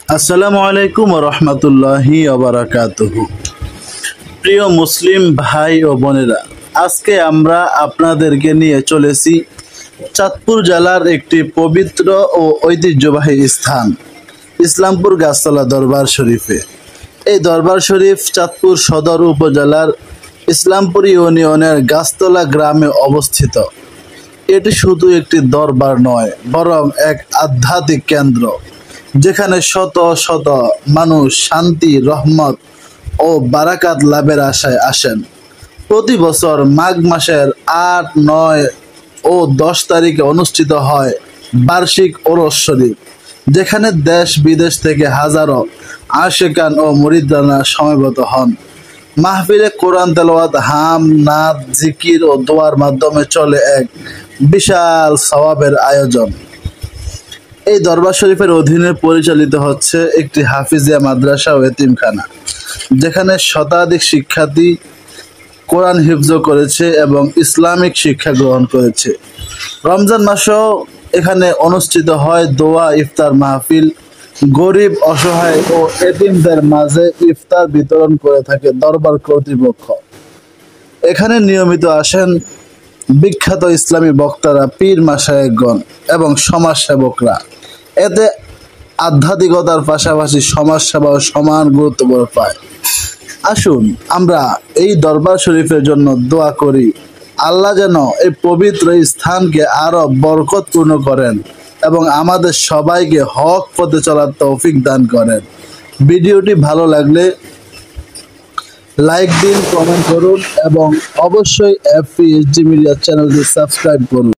আসসালামু আলাইকুম ওয়া রাহমাতুল্লাহি ওয়া বারাকাতুহু। প্রিয় মুসলিম ভাই ও বোনেরা, আজকে আমরা আপনাদেরকে নিয়ে চলেছি চাঁদপুর জেলার একটি পবিত্র ও ঐতিহ্যবাহী স্থান ইসলামপুর গাছতলা দরবার শরীফে। এই দরবার শরীফ চাঁদপুর সদর উপজেলার ইসলামপুর ইউনিয়নের গাছতলা গ্রামে অবস্থিত। এটি শুধু একটি দরবার নয়, বরং এক আধ্যাত্মিক কেন্দ্র, যেখানে শত শত মানুষ শান্তি, রহমত ও বারাকাত লাভের আশায় আসেন। প্রতি বছর মাঘ মাসের ৮, ৯ ও ১০ তারিখে অনুষ্ঠিত হয় বার্ষিক ওরস শরীফ, যেখানে দেশ বিদেশ থেকে হাজারো আশেকান ও মুরিদানা সমবেত হন। মাহফিলে কোরআন তেলাওয়াত, হাম, নাত, জিকির ও দোয়ার মাধ্যমে চলে এক বিশাল সওয়াবের আয়োজন। এই দরবার শরীফের অধীনে পরিচালিত হচ্ছে একটি হাফিজিয়া মাদ্রাসা ও এতিমখানা, যেখানে শতাধিক শিক্ষার্থী কোরআন হিফজ করেছে এবং ইসলামিক শিক্ষা গ্রহণ করেছে। রমজান মাসেও এখানে অনুষ্ঠিত হয় দোয়া ইফতার মাহফিল। গরিব, অসহায় ও এতিমদের মাঝে ইফতার বিতরণ করে থাকে দরবার কর্তৃপক্ষ। এখানে নিয়মিত আসেন বিখ্যাত ইসলামী বক্তারা, পীর মাশায়েখগণ এবং সমাজসেবকরা। এতে আধ্যাত্মিকতার পাশাপাশি সমাজসেবাও সমান গুরুত্ব পায়। আসুন আমরা এই দরবার শরীফের জন্য দোয়া করি, আল্লাহ যেন এই পবিত্র স্থানকে আরো বরকতপূর্ণ করেন এবং আমাদের সবাইকে হক পথে চলার তৌফিক দান করেন। ভিডিওটি ভালো লাগলে লাইক দিন, কমেন্ট করুন এবং অবশ্যই FPSG মিডিয়া চ্যানেলটি সাবস্ক্রাইব করুন।